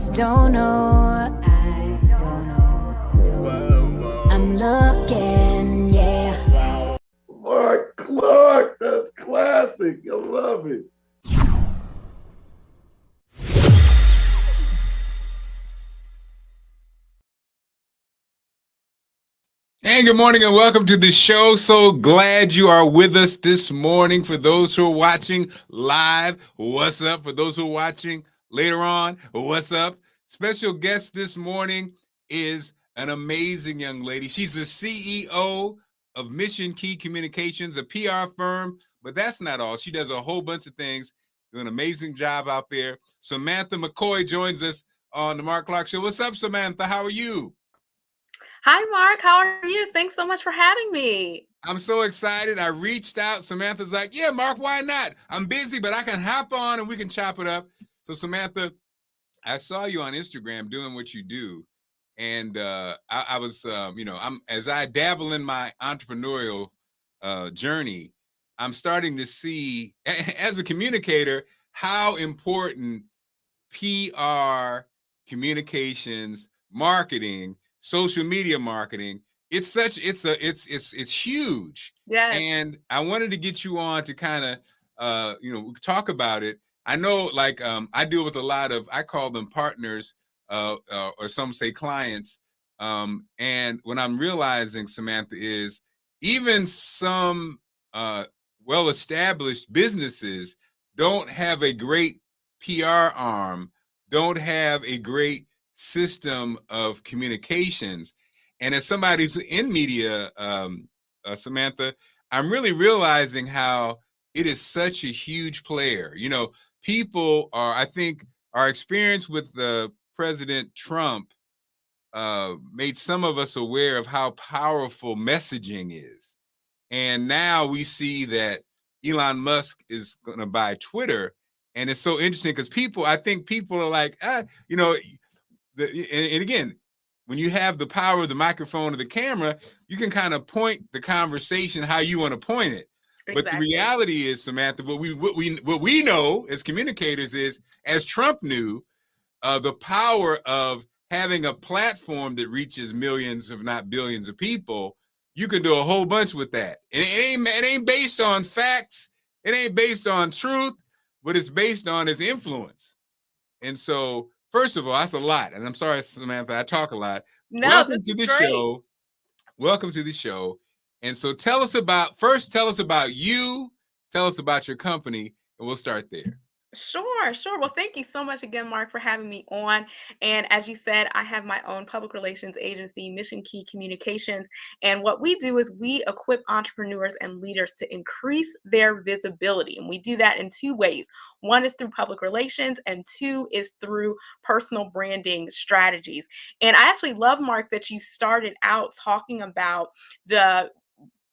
just don't know. I don't know. I'm looking, yeah. Wow. Marc Clarke, that's classic. I love it. And good morning and welcome to the show. So glad you are with us this morning. For those who are watching live, what's up? For those who are watching later on, what's up? Special guest this morning is an amazing young lady. She's the CEO of Mission Key Communications, a PR firm, but that's not all. She does a whole bunch of things, doing an amazing job out there. Samantha McCoy joins us on the Marc Clarke Show. What's up, Samantha? How are you? Hi, Mark. How are you? Thanks so much for having me. I'm so excited. I reached out. Samantha's like, yeah, Mark, why not? I'm busy, but I can hop on and we can chop it up. So, Samantha, I saw you on Instagram doing what you do. And I was, as I dabble in my entrepreneurial journey, I'm starting to see, as a communicator, how important PR, communications, marketing, social media marketing, it's huge. Yes. And I wanted to get you on to kind of talk about it. I know, like, I deal with a lot of, I call them partners, or some say clients. And what I'm realizing, Samantha, is even some well-established businesses don't have a great PR arm, don't have a great system of communications. And as somebody who's in media, Samantha, I'm really realizing how it is such a huge player. You know, people are, I think, our experience with President Trump made some of us aware of how powerful messaging is. And now we see that Elon Musk is going to buy Twitter. And it's so interesting because I think people are like, and again, when you have the power of the microphone or the camera, you can kind of point the conversation how you want to point it. Exactly. But the reality is, Samantha, what we know as communicators is, as Trump knew, the power of having a platform that reaches millions, if not billions of people. You can do a whole bunch with that. And it ain't based on facts. It ain't based on truth, but it's based on its influence. And so, first of all, that's a lot. And I'm sorry, Samantha, I talk a lot. No, welcome to the great. show. Welcome to the show. And so tell us about you, tell us about your company, and we'll start there. Sure. Well, thank you so much again, Mark, for having me on. And as you said, I have my own public relations agency, Mission Key Communications. And what we do is we equip entrepreneurs and leaders to increase their visibility. And we do that in two ways. One is through public relations, and two is through personal branding strategies. And I actually love, Mark, that you started out talking about the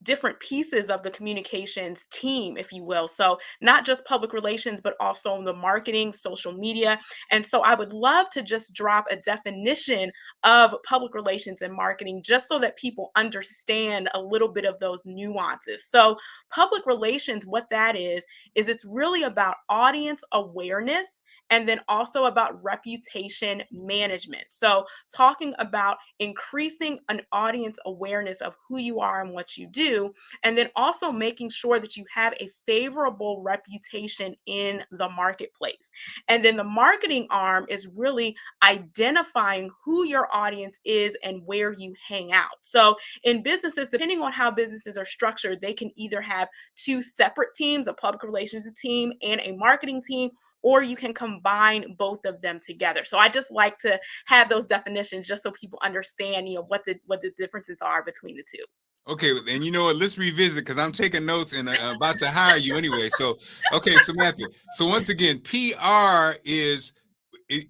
different pieces of the communications team, if you will. So not just public relations, but also the marketing, social media. And so I would love to just drop a definition of public relations and marketing, just so that people understand a little bit of those nuances. So public relations, what that is it's really about audience awareness, and then also about reputation management. So talking about increasing an audience awareness of who you are and what you do, and then also making sure that you have a favorable reputation in the marketplace. And then the marketing arm is really identifying who your audience is and where you hang out. So in businesses, depending on how businesses are structured, they can either have two separate teams, a public relations team and a marketing team, or you can combine both of them together. So I just like to have those definitions just so people understand, what the differences are between the two. Okay, and you know what? Let's revisit, because I'm taking notes and about to hire you anyway. So, okay, Samantha. So once again, PR is,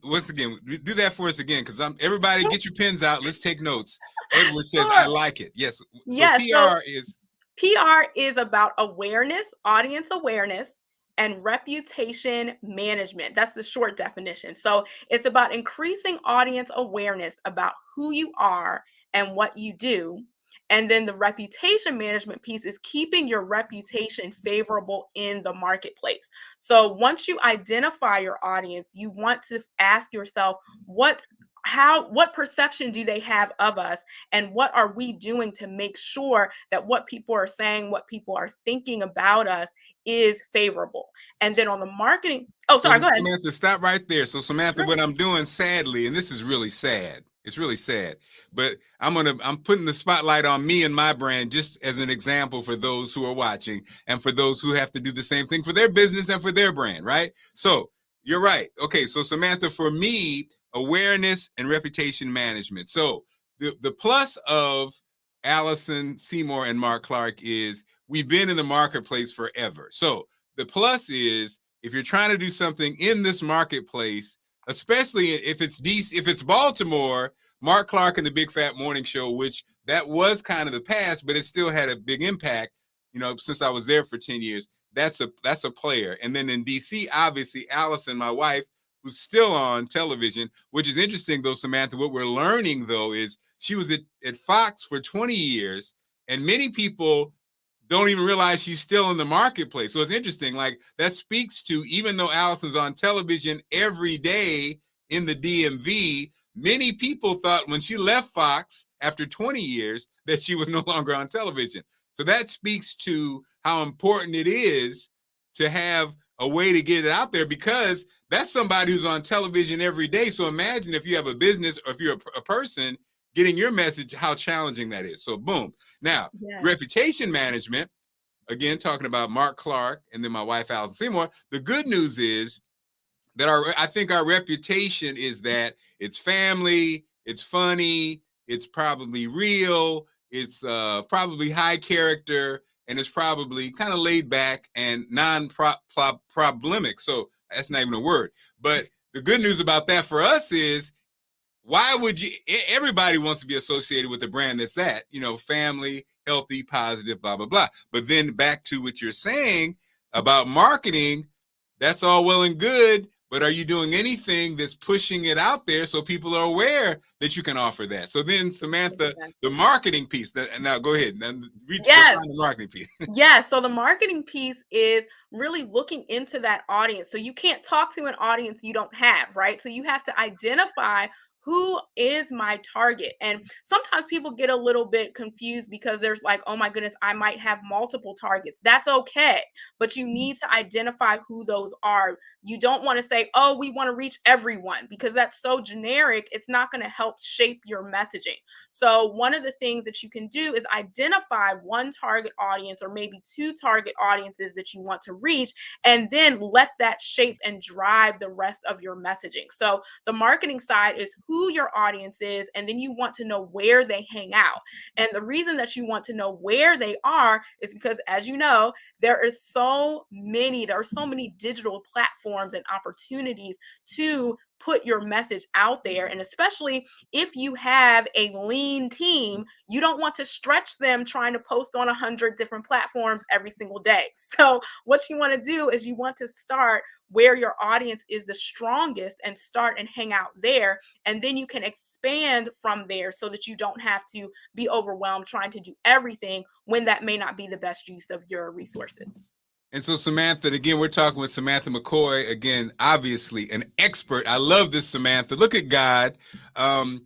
once again, do that for us again, because everybody get your pens out. Let's take notes. Edward says, Sure. I like it. Yes. So Yes. PR is about awareness, audience awareness, and reputation management. That's the short definition. So it's about increasing audience awareness about who you are and what you do. And then the reputation management piece is keeping your reputation favorable in the marketplace. So once you identify your audience, you want to ask yourself, what perception do they have of us, and what are we doing to make sure that what people are saying, what people are thinking about us is favorable. And then on the marketing, oh, sorry, go ahead. Samantha, stop right there. So Samantha, Sure. what I'm doing, sadly, and this is really sad, it's really sad, but I'm putting the spotlight on me and my brand just as an example for those who are watching and for those who have to do the same thing for their business and for their brand, right? So you're right. Okay, so Samantha, for me, awareness and reputation management. So the plus of Allison Seymour and Marc Clarke is we've been in the marketplace forever. So the plus is if you're trying to do something in this marketplace, especially if it's DC, if it's Baltimore, Marc Clarke and the Big Fat Morning Show, which that was kind of the past, but it still had a big impact, since I was there for 10 years. That's a player. And then in DC, obviously, Allison, my wife, who's still on television, which is interesting though, Samantha. What we're learning though is she was at Fox for 20 years, and many people don't even realize she's still in the marketplace. So it's interesting. Like that speaks to, even though Allison's on television every day in the DMV, many people thought when she left Fox after 20 years that she was no longer on television. So that speaks to how important it is to have a way to get it out there, because that's somebody who's on television every day. So imagine if you have a business or if you're a person getting your message, how challenging that is. So boom. Now, reputation management, again, talking about Marc Clarke and then my wife, Allison Seymour. The good news is that I think our reputation is that it's family, it's funny, it's probably real, it's probably high character, and it's probably kind of laid back and non-problemic. So that's not even a word. But the good news about that for us is, why would you? Everybody wants to be associated with a brand that's that, family, healthy, positive, blah, blah, blah. But then back to what you're saying about marketing, that's all well and good. But are you doing anything that's pushing it out there so people are aware that you can offer that? So then, Samantha, the marketing piece, and now go ahead and define the marketing piece. Yes. So the marketing piece is really looking into that audience. So you can't talk to an audience you don't have, right? So you have to identify who is my target. And sometimes people get a little bit confused because there's like, oh my goodness, I might have multiple targets. That's okay. But you need to identify who those are. You don't want to say, oh, we want to reach everyone, because that's so generic. It's not going to help shape your messaging. So one of the things that you can do is identify one target audience or maybe two target audiences that you want to reach, and then let that shape and drive the rest of your messaging. So the marketing side is who your audience is, and then you want to know where they hang out. And the reason that you want to know where they are is because, as you know, there are so many digital platforms and opportunities to put your message out there. And especially if you have a lean team, you don't want to stretch them trying to post on 100 different platforms every single day. So what you want to do is you want to start where your audience is the strongest and start and hang out there. And then you can expand from there so that you don't have to be overwhelmed trying to do everything when that may not be the best use of your resources. And so, Samantha, again, we're talking with Samantha McCoy, again, obviously an expert. I love this, Samantha. Look at God. And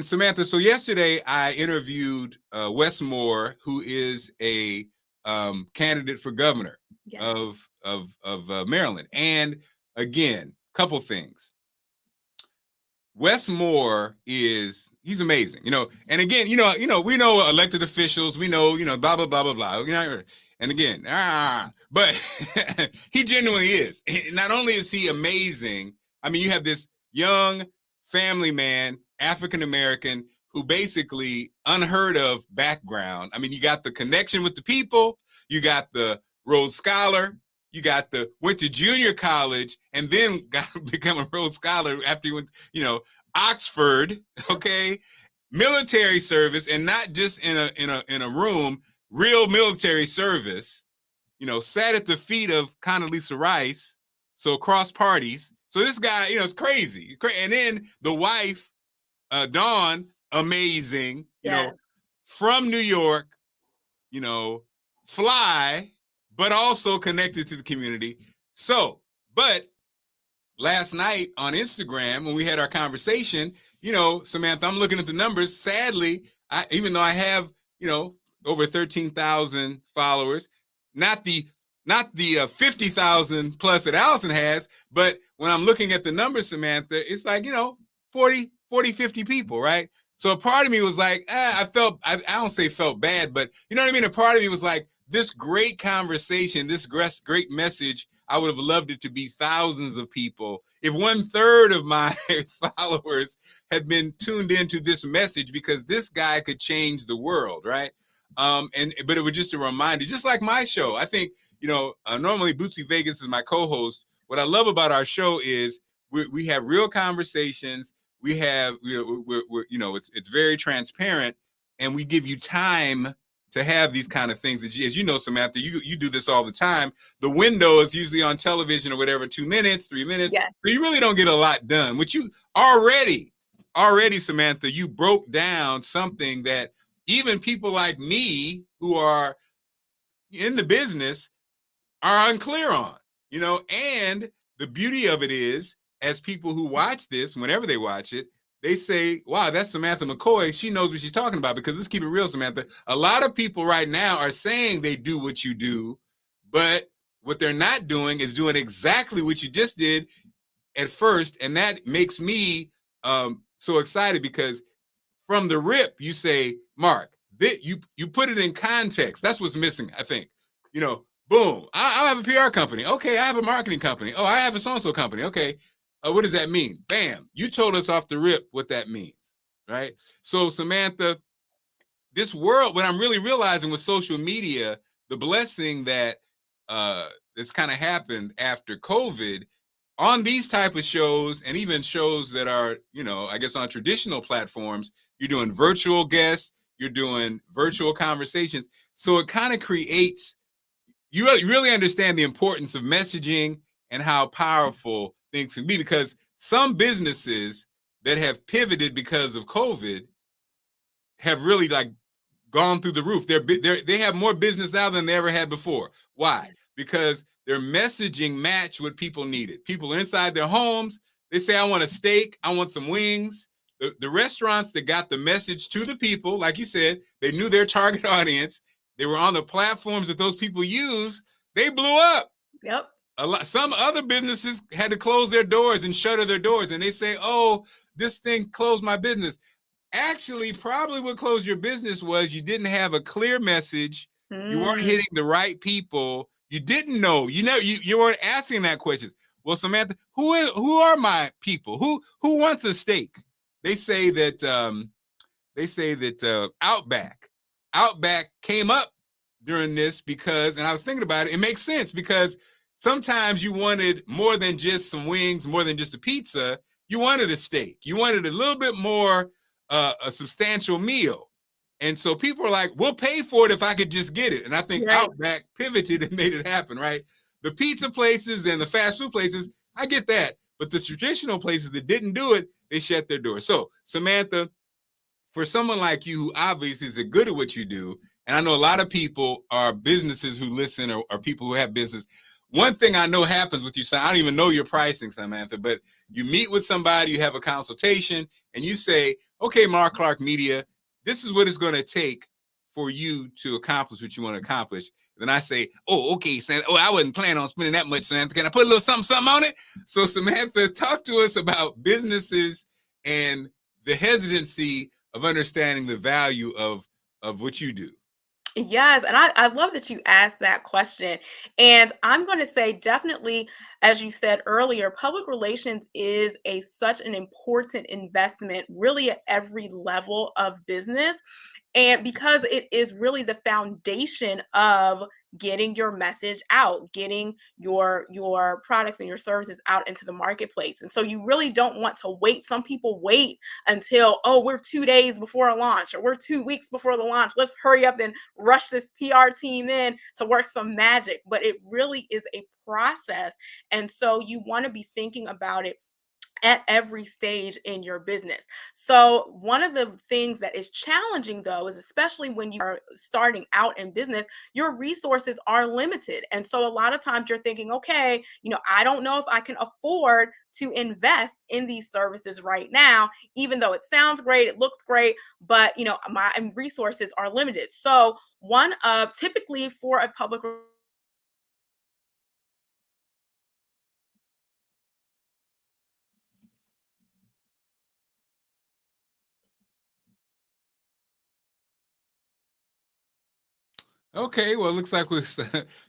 Samantha, so yesterday I interviewed Wes Moore, who is a candidate for governor of Maryland. And again, couple things. Wes Moore he's amazing, and again, we know elected officials, we know, blah, blah, blah, blah, blah, and again, but he genuinely is. Not only is he amazing, I mean, you have this young family man, African-American, who basically unheard of background. I mean, you got the connection with the people, you got the Rhodes Scholar, you got went to junior college and then become a Rhodes Scholar after you went, Oxford, okay, military service, and not just in a room, real military service, sat at the feet of Condoleezza Rice, so across parties. So this guy, it's crazy. And then the wife, Dawn, amazing, from New York, you know, fly, but also connected to the community. So, but last night on Instagram, when we had our conversation, you know, Samantha, I'm looking at the numbers. Sadly, even though I have, you know, over 13,000 followers, not the 50,000 plus that Allison has, but when I'm looking at the numbers, Samantha, it's like, you know, 40, 50 people, right? So a part of me was like, I don't say felt bad, but you know what I mean? A part of me was like, this great conversation, this great message, I would have loved it to be thousands of people. If 1/3 of my followers had been tuned into this message, because this guy could change the world, right? But it was just a reminder, just like my show. I think, you know, normally Bootsy Vegas is my co-host. What I love about our show is we have real conversations. We have, we're you know, it's very transparent, and we give you time to have these kind of things. As you know, Samantha, you do this all the time. The window is usually on television or whatever, 2 minutes, 3 minutes. Yes. So you really don't get a lot done. Which you already, Samantha, you broke down something that even people like me who are in the business are unclear on, you know. And the beauty of it is, as people who watch this, whenever they watch it, they say, wow, that's Samantha McCoy. She knows what she's talking about. Because let's keep it real, Samantha. A lot of people right now are saying they do what you do, but what they're not doing is doing exactly what you just did at first. And that makes me so excited, because from the rip, you say, Mark, you put it in context. That's what's missing, I think. You know, boom, I have a PR company. Okay, I have a marketing company. Oh, I have a so-and-so company. Okay, what does that mean? Bam, you told us off the rip what that means, right? So, Samantha, this world, what I'm really realizing with social media, the blessing that this kind of happened after COVID, on these type of shows, and even shows that are, you know, I guess on traditional platforms, you're doing virtual guests, you're doing virtual conversations. So it kind of creates, you really understand the importance of messaging and how powerful things can be, because some businesses that have pivoted because of COVID have really like gone through the roof. They have more business now than they ever had before. Why? Because their messaging matched what people needed. People are inside their homes. They say, I want a steak. I want some wings. The restaurants that got the message to the people, like you said, they knew their target audience. They were on the platforms that those people use. They blew up. Yep. Some other businesses had to close their doors and shutter their doors. And they say, oh, this thing closed my business. Actually, probably what closed your business was you didn't have a clear message. You weren't hitting the right people. You didn't know. You weren't asking that questions. Well, Samantha, who are my people? Who wants a steak? They say that Outback came up during this because, and I was thinking about it, it makes sense, because sometimes you wanted more than just some wings, more than just a pizza. You wanted a steak. You wanted a little bit more, a substantial meal. And so people are like, we'll pay for it if I could just get it. And I think Outback pivoted and made it happen, right? The pizza places and the fast food places, I get that. But the traditional places that didn't do it, they shut their doors. So, Samantha, for someone like you who obviously is good at what you do, and I know a lot of people are businesses who listen, or people who have business. One thing I know happens with you, so I don't even know your pricing, Samantha, but you meet with somebody, you have a consultation, and you say, okay, Marc Clarke Media, this is what it's going to take for you to accomplish what you want to accomplish. Then I say, oh, okay, Samantha. Oh, I wasn't planning on spending that much, Samantha. Can I put a little something on it? So, Samantha, talk to us about businesses and the hesitancy of understanding the value of what you do. Yes, and I love that you asked that question. And I'm going to say, definitely, as you said earlier, public relations is such an important investment, really at every level of business. And because it is really the foundation of getting your message out, getting your products and your services out into the marketplace. And so you really don't want to wait. Some people wait until, oh, we're 2 days before a launch, or we're 2 weeks before the launch. Let's hurry up and rush this PR team in to work some magic. But it really is a process. And so you want to be thinking about it at every stage in your business. So one of the things that is challenging though is, especially when you are starting out in business, your resources are limited. And so a lot of times you're thinking, okay, I don't know if I can afford to invest in these services right now, even though it sounds great, it looks great, but my resources are limited. So one of typically for a public Okay, well, it looks like we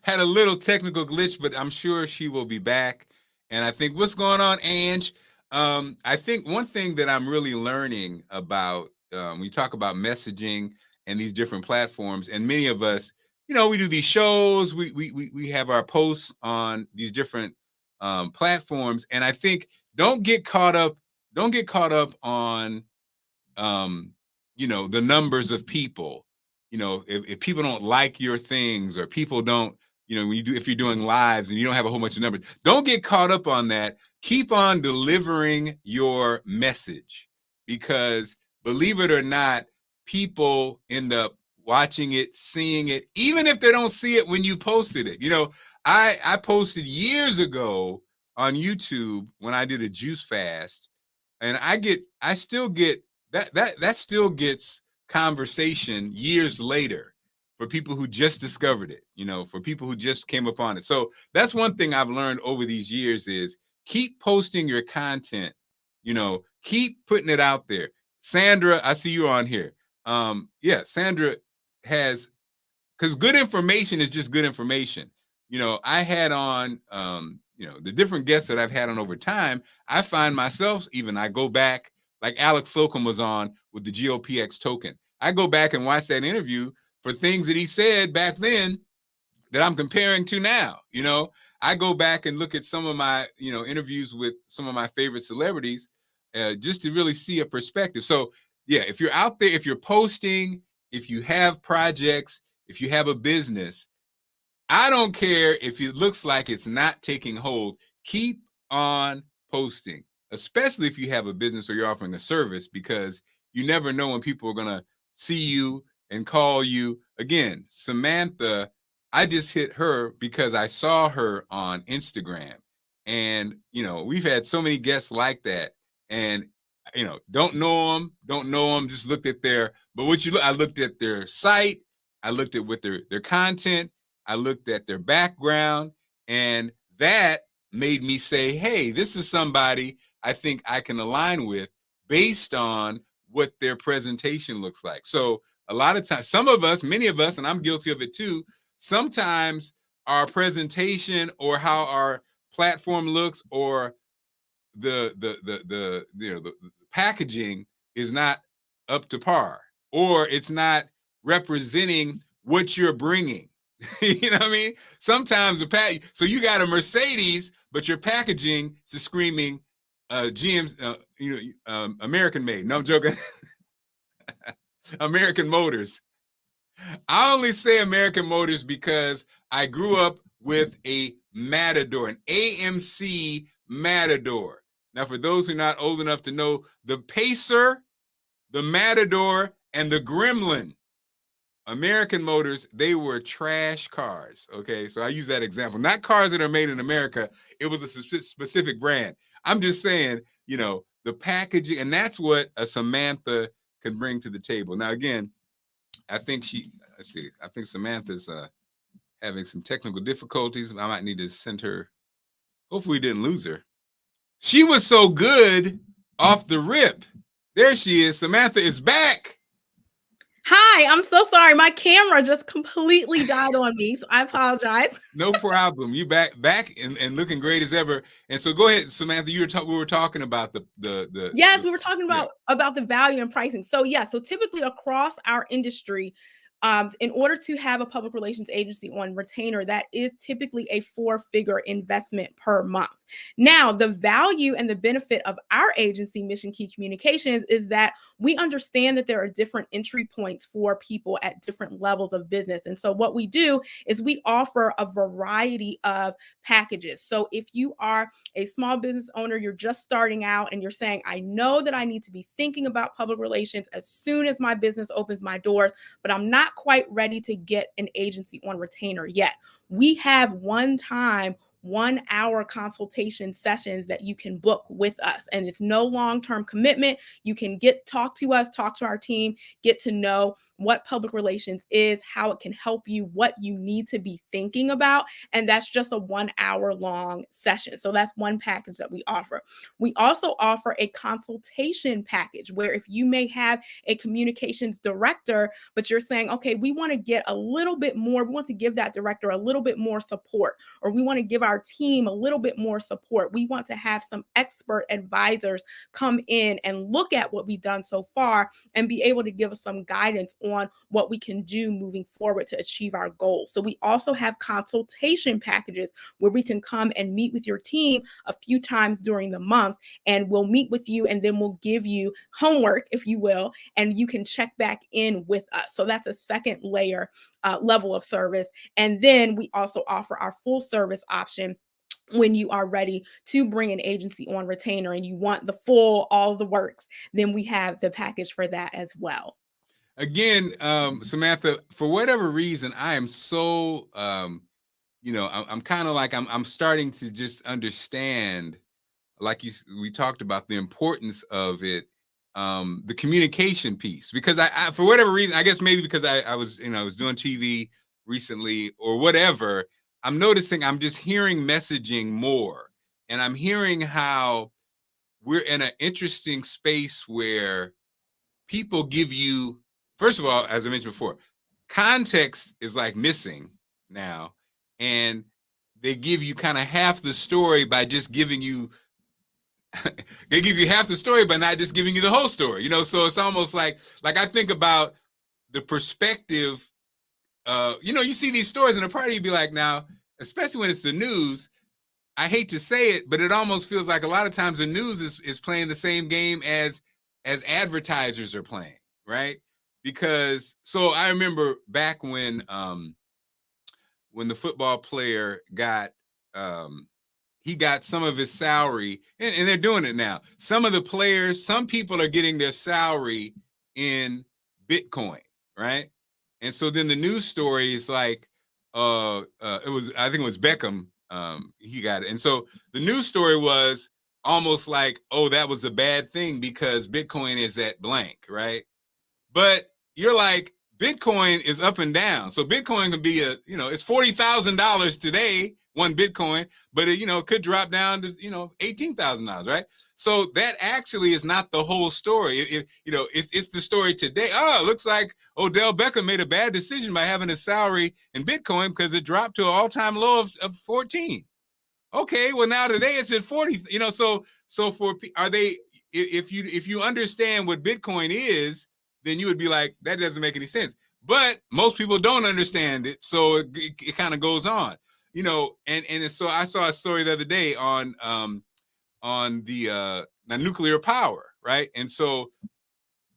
had a little technical glitch, but I'm sure she will be back. And I think what's going on, Ange? I think one thing that I'm really learning about we talk about messaging and these different platforms, and many of us, we do these shows, we have our posts on these different platforms, and I think don't get caught up on the numbers of people. If people don't like your things, or people don't, if you're doing lives and you don't have a whole bunch of numbers, don't get caught up on that. Keep on delivering your message, because believe it or not, people end up watching it, seeing it, even if they don't see it when you posted it. I posted years ago on YouTube when I did a juice fast, and I still get that still gets conversation years later for people who just discovered it, for people who just came upon it. So that's one thing I've learned over these years is keep posting your content, keep putting it out there. Sandra, I see you on here. Yeah, Sandra has, because good information is just good information. I had on, the different guests that I've had on over time, I find myself, I go back, like Alex Slocum was on with the GOPX token. I go back and watch that interview for things that he said back then that I'm comparing to now. I go back and look at some of my, interviews with some of my favorite celebrities, just to really see a perspective. So yeah, if you're out there, if you're posting, if you have projects, if you have a business, I don't care if it looks like it's not taking hold. Keep on posting, especially if you have a business or you're offering a service, because you never know when people are going to see you and call you. Again, Samantha, I just hit her because I saw her on Instagram. And, we've had so many guests like that. And, don't know them, just looked at I looked at their site, I looked at what their content, I looked at their background, and that made me say, hey, this is somebody I think I can align with based on what their presentation looks like. So a lot of times, many of us, and I'm guilty of it too, sometimes our presentation or how our platform looks, or the packaging is not up to par, or it's not representing what you're bringing. You know what I mean? Sometimes so you got a Mercedes, but your packaging is screaming GM's, American made. No, I'm joking. American Motors. I only say American Motors because I grew up with a Matador, an AMC Matador. Now, for those who are not old enough to know, the Pacer, the Matador, and the Gremlin, American Motors, they were trash cars. Okay, so I use that example. Not cars that are made in America. It was a specific brand. I'm just saying, the packaging, and that's what a Samantha can bring to the table. Now, again, I think Samantha's having some technical difficulties. I might need to send her. Hopefully we didn't lose her. She was so good off the rip. There she is. Samantha is back. Hi, I'm so sorry. My camera just completely died on me, so I apologize. No problem. You back and looking great as ever. And so go ahead, Samantha. We were talking about the yes, we were talking about the value and pricing. So so typically across our industry, In order to have a public relations agency on retainer, that is typically a 4-figure investment per month. Now, the value and the benefit of our agency, Mission Key Communications, is that we understand that there are different entry points for people at different levels of business. And so what we do is we offer a variety of packages. So if you are a small business owner, you're just starting out and you're saying, I know that I need to be thinking about public relations as soon as my business opens my doors, but I'm not quite ready to get an agency on retainer yet. We have one-time 1-hour consultation sessions that you can book with us, and it's no long-term commitment. You can talk to us, talk to our team, get to know what public relations is, how it can help you, what you need to be thinking about, and that's just a 1-hour long session. So that's one package that we offer. We also offer a consultation package where if you may have a communications director, but you're saying, okay, we want to get a little bit more, we want to give that director a little bit more support, or we want to give our team a little bit more support. We want to have some expert advisors come in and look at what we've done so far and be able to give us some guidance on what we can do moving forward to achieve our goals. So we also have consultation packages where we can come and meet with your team a few times during the month, and we'll meet with you and then we'll give you homework, if you will, and you can check back in with us. So that's a second level of service. And then we also offer our full service option when you are ready to bring an agency on retainer and you want the full, all the works, then we have the package for that as well. Again, Samantha, for whatever reason, I am so, I'm kind of like, I'm starting to just understand, like we talked about the importance of it, the communication piece, because I for whatever reason, I guess maybe because I was doing TV recently or whatever, I'm noticing I'm just hearing messaging more, and I'm hearing how we're in an interesting space where people give you, first of all, as I mentioned before, context is like missing now, and they give you kind of half the story by just giving you they give you half the story but not just giving you the whole story, so it's almost like I think about the perspective. You see these stories in a party, you'd be like, now, especially when it's the news, I hate to say it, but it almost feels like a lot of times the news is playing the same game as advertisers are playing, right? Because so I remember back when the football player got he got some of his salary, and they're doing it now. Some people are getting their salary in Bitcoin, right? And so then the news story is like, I think it was Beckham, he got it. And so the news story was almost like, oh, that was a bad thing because Bitcoin is at blank, right? But you're like, Bitcoin is up and down. So Bitcoin can be it's $40,000 today, one Bitcoin, but it could drop down to, $18,000, right? So that actually is not the whole story. It's the story today. Oh, it looks like Odell Beckham made a bad decision by having a salary in Bitcoin because it dropped to an all-time low of 14. Okay, well now today it's at 40. If you understand what Bitcoin is, then you would be like, that doesn't make any sense. But most people don't understand it, so it kind of goes on, and so I saw a story the other day on the nuclear power, right? And so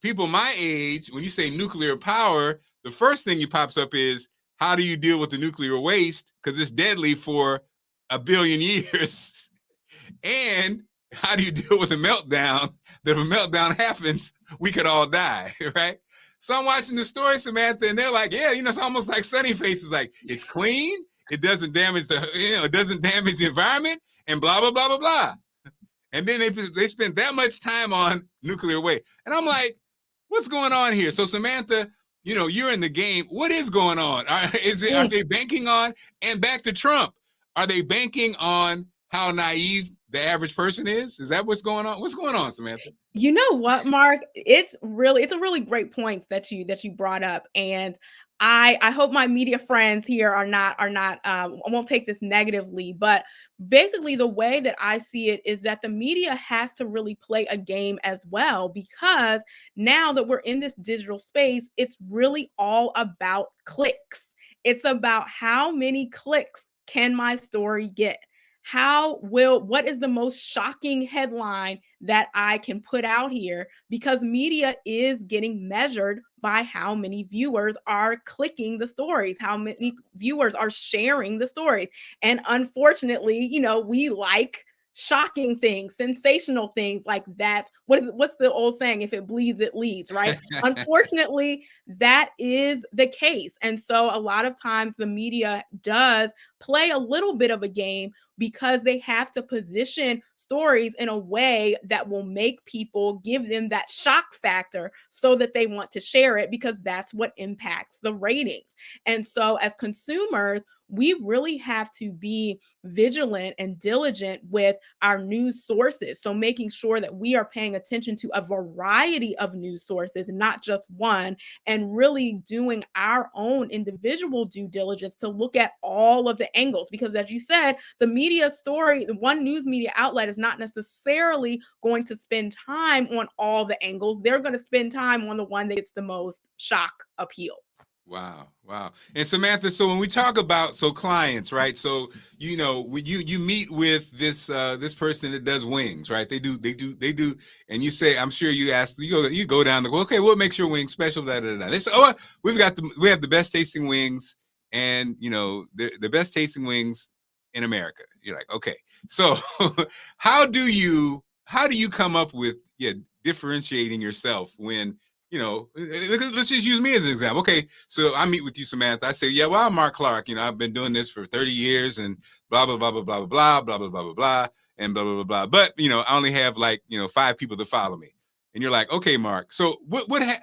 people my age, when you say nuclear power, the first thing that pops up is, how do you deal with the nuclear waste? Because it's deadly for 1 billion years. And how do you deal with a meltdown? That if a meltdown happens, we could all die, right? So I'm watching the story, Samantha, and they're like, yeah, it's almost like Sunny Face is like, it's clean, it doesn't damage it doesn't damage the environment, and blah, blah, blah, blah, blah. And then they spend that much time on nuclear waste. And I'm like, what's going on here? So Samantha, you're in the game. What is going on? Are they banking on, and back to Trump, are they banking on how naive the average person is? Is that what's going on? What's going on, Samantha? You know what, Mark? It's a really great point that you brought up. And I hope my media friends here are not won't take this negatively, but basically the way that I see it is that the media has to really play a game as well, because now that we're in this digital space, it's really all about clicks. It's about how many clicks can my story get? What is the most shocking headline that I can put out here? Because media is getting measured by how many viewers are clicking the stories, how many viewers are sharing the stories. And unfortunately, we like shocking things, sensational things. Like, what's the old saying, if it bleeds it leads, right? Unfortunately, that is the case. And so a lot of times the media does play a little bit of a game, because they have to position stories in a way that will make people, give them that shock factor so that they want to share it, because that's what impacts the ratings. And so as consumers, we really have to be vigilant and diligent with our news sources. So making sure that we are paying attention to a variety of news sources, not just one, and really doing our own individual due diligence to look at all of the angles. Because as you said, the media story, the one news media outlet is not necessarily going to spend time on all the angles. They're going to spend time on the one that gets the most shock appeal. Wow. And Samantha, so when we talk about clients, right? So when you meet with this person that does wings, right? They do, and you say, I'm sure you ask, you go down the, okay, what makes your wings special? Da, da, da. They say, oh, we have the best tasting wings, and the best tasting wings in America. You're like, okay, so how do you come up with differentiating yourself when let's just use me as an example. Okay, so I meet with you, Samantha. I say, yeah, well, I'm Marc Clarke. I've been doing this for 30 years and blah, blah, blah, blah, blah, blah, blah, blah, blah, blah, blah, and blah, blah, blah, blah. But, I only have 5 people to follow me. And you're like, okay, Marc. So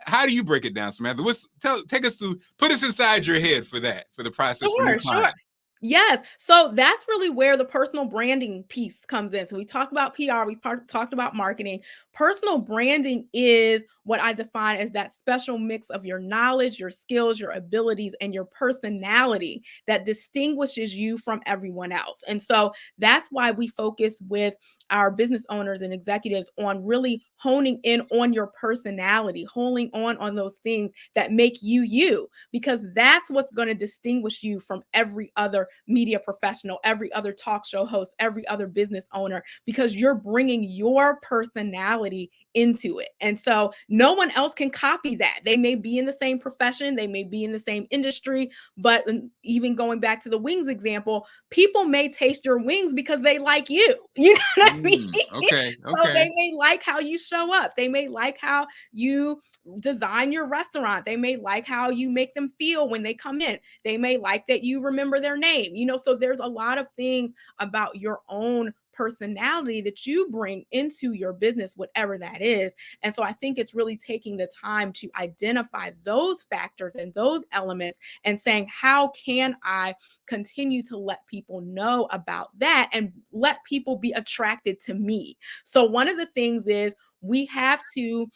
how do you break it down, Samantha? Put us inside your head for the process for new clients. Yes. So that's really where the personal branding piece comes in. So we talked about PR, talked about marketing. Personal branding is what I define as that special mix of your knowledge, your skills, your abilities, and your personality that distinguishes you from everyone else. And so that's why we focus with our business owners and executives on really honing in on your personality, honing on those things that make you you, because that's what's going to distinguish you from every other media professional, every other talk show host, every other business owner, because you're bringing your personality into it. And so no one else can copy that. They may be in the same profession, they may be in the same industry, but even going back to the wings example, people may taste your wings because they like you. You know what I mean? Okay. So they may like how you show up. They may like how you design your restaurant. They may like how you make them feel when they come in. They may like that you remember their name. So there's a lot of things about your own personality that you bring into your business, whatever that is. And so I think it's really taking the time to identify those factors and those elements and saying, how can I continue to let people know about that and let people be attracted to me? So one of the things is we have to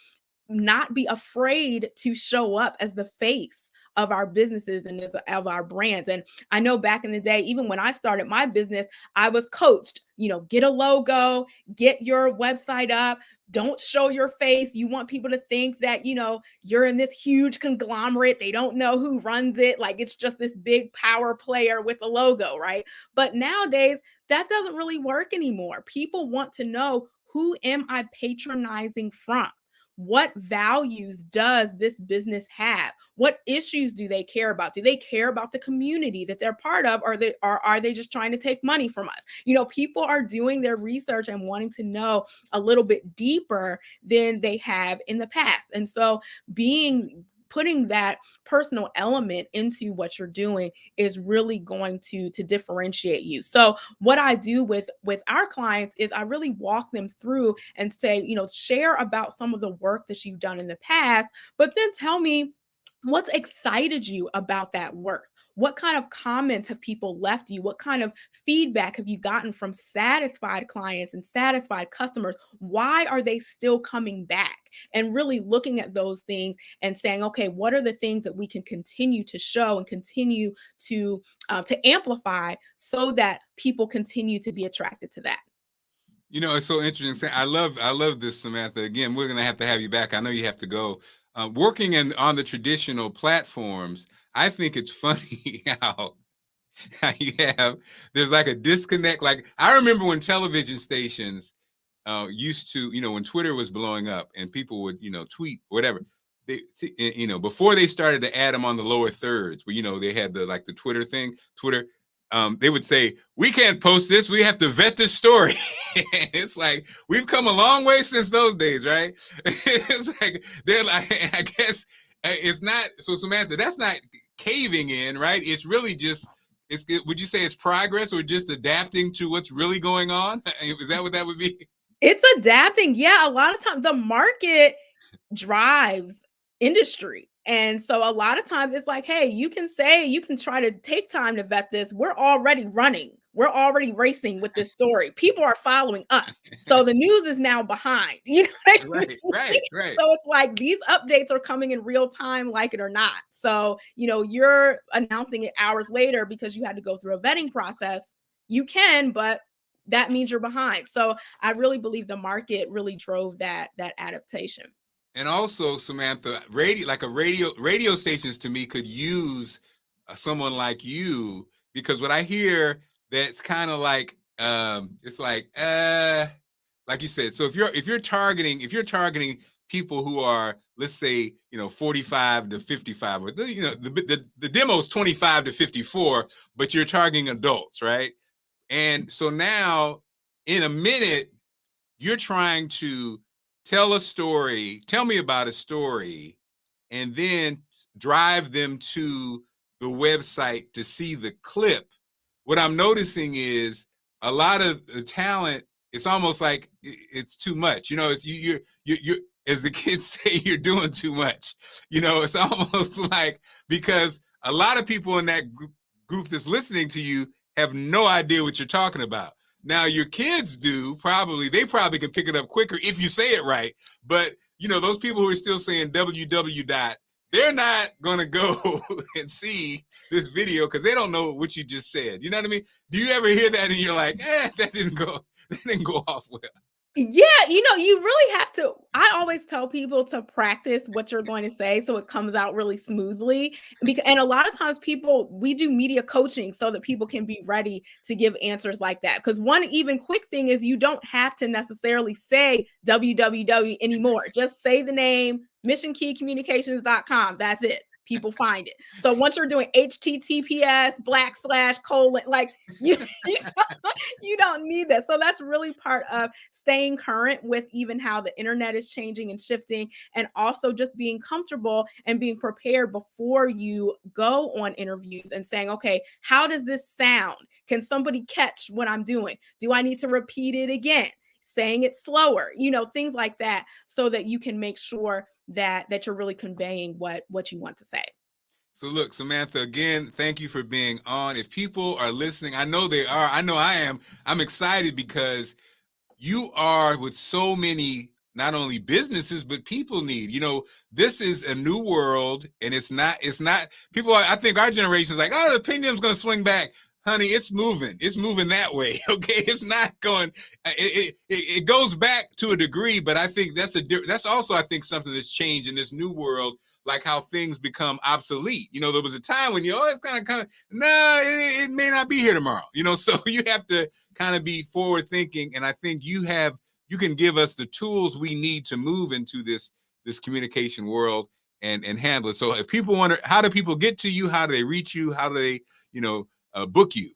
not be afraid to show up as the face of our businesses and of our brands. And I know back in the day, even when I started my business, I was coached, get a logo, get your website up, don't show your face. You want people to think that, you're in this huge conglomerate. They don't know who runs it. Like, it's just this big power player with a logo, right? But nowadays, that doesn't really work anymore. People want to know, who am I patronizing from? What values does this business have? What issues do they care about? Do they care about the community that they're part of, or are they just trying to take money from us? People are doing their research and wanting to know a little bit deeper than they have in the past. And so putting that personal element into what you're doing is really going to differentiate you. So what I do with our clients is I really walk them through and say, share about some of the work that you've done in the past, but then tell me, what's excited you about that work? What kind of comments have people left you? What kind of feedback have you gotten from satisfied clients and satisfied customers? Why are they still coming back? And really looking at those things and saying, okay, what are the things that we can continue to show and continue to amplify so that people continue to be attracted to that? You know, it's so interesting. I love this, Samantha. Again, we're gonna have to have you back. I know you have to go. Working on the traditional platforms, I think it's funny how you have there's like a disconnect. Like I remember when television stations used to, when Twitter was blowing up and people would, tweet or whatever. They, before they started to add them on the lower thirds, where they had the Twitter thing, Twitter. They would say, we can't post this. We have to vet this story. It's like, we've come a long way since those days, right? It's like, they're like, I guess it's not. So Samantha, that's not caving in, right? It's really just, would you say it's progress or just adapting to what's really going on? Is that what that would be? It's adapting. Yeah, a lot of times the market drives industry. And so a lot of times it's like, hey, you can try to take time to vet this. We're already running. We're already racing with this story. People are following us. So the news is now behind. You know what I mean? Right. So it's like these updates are coming in real time, like it or not. So, you're announcing it hours later because you had to go through a vetting process. You can, but that means you're behind. So I really believe the market really drove that adaptation. And also, Samantha, radio stations to me could use someone like you, because what I hear that's kind of like it's like you said. So if you're targeting people who are, let's say, 45 to 55, or the demo is 25 to 54, but you're targeting adults, right? And so now in a minute you're trying to tell me about a story, and then drive them to the website to see the clip. What I'm noticing is a lot of the talent, it's almost like it's too much. It's you're as the kids say, you're doing too much. It's almost like, because a lot of people in that group that's listening to you have no idea what you're talking about. Now your kids do, they probably can pick it up quicker if you say it right. But those people who are still saying www. They're not gonna go and see this video because they don't know what you just said. You know what I mean? Do you ever hear that and you're like, that didn't go off well? Yeah, you really have to. I always tell people to practice what you're going to say so it comes out really smoothly. And a lot of times we do media coaching so that people can be ready to give answers like that. Because one even quick thing is you don't have to necessarily say www anymore. Just say the name, missionkeycommunications.com. That's it. People find it. So once you're doing https:/::, like you don't need that. So that's really part of staying current with even how the internet is changing and shifting, and also just being comfortable and being prepared before you go on interviews and saying, okay, how does this sound? Can somebody catch what I'm doing? Do I need to repeat it again? Saying it slower, things like that, so that you can make sure that you're really conveying what you want to say. So look, Samantha, again, thank you for being on. If people are listening, I know they are. I know I am. I'm excited because you are with so many, not only businesses, but people need. This is a new world, and it's not people. I think our generation is like, oh, the pendulum's going to swing back. Honey, it's moving that way. Okay, it's not going. It goes back to a degree, but I think that's also, I think, something that's changed in this new world, like how things become obsolete. There was a time when it's kind of it may not be here tomorrow. So you have to kind of be forward thinking, and I think you can give us the tools we need to move into this communication world and handle it. So if people wonder, how do people get to you? How do they reach you? How do they book you?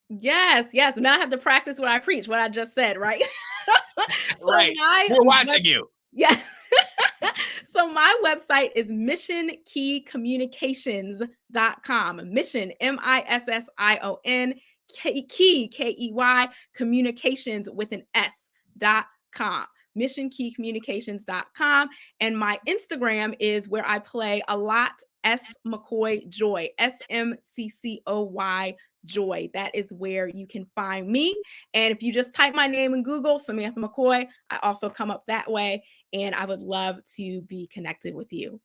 Yes. Now I have to practice what I preach, what I just said, right? So right. We're watching you. Yeah. So my website is missionkeycommunications.com. Mission, MISSION, key, KEY, communications with an S.com. missionkeycommunications.com. And my Instagram is where I play a lot, S McCoy Joy, SMCCOY Joy. That is where you can find me. And if you just type my name in Google, Samantha McCoy, I also come up that way. And I would love to be connected with you.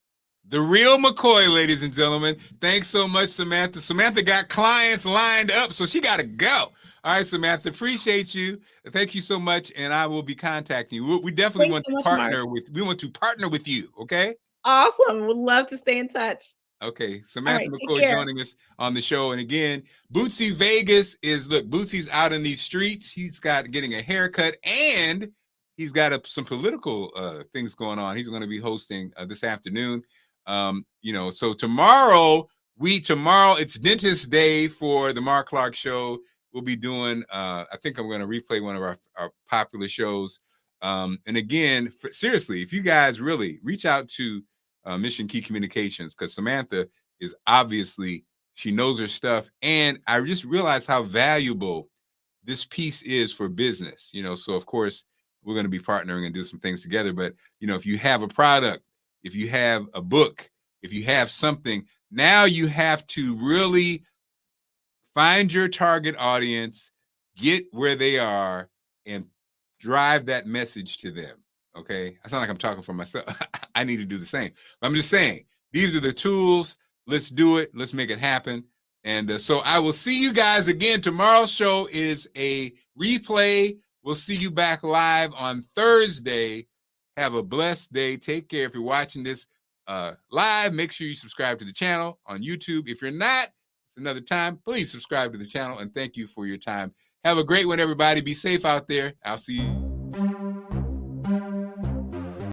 The real McCoy, ladies and gentlemen. Thanks so much, Samantha. Samantha got clients lined up, so she got to go. All right, Samantha, appreciate you. Thank you so much, and I will be contacting you. We definitely want to partner with. We want to partner with you. Okay. Awesome. Would love to stay in touch. Okay, Samantha right, McCoy joining us on the show. And again, Bootsy Vegas is, look, Bootsy's out in these streets. He's got getting a haircut, and he's got some political things going on. He's going to be hosting this afternoon. So tomorrow it's dentist day for the Marc Clarke show. We'll be doing, I think I'm going to replay one of our popular shows. And again, seriously, if you guys really reach out to Mission Key Communications, because Samantha is obviously, she knows her stuff. And I just realized how valuable this piece is for business, so of course we're going to be partnering and do some things together. But, if you have a product, if you have a book, if you have something, now you have to really find your target audience, get where they are, and drive that message to them. Okay. I sound like I'm talking for myself. I need to do the same. But I'm just saying, these are the tools. Let's do it. Let's make it happen. And so I will see you guys again. Tomorrow's show is a replay. We'll see you back live on Thursday. Have a blessed day. Take care. If you're watching this live, make sure you subscribe to the channel on YouTube. If you're not, it's another time. Please subscribe to the channel. And thank you for your time. Have a great one, everybody. Be safe out there. I'll see you.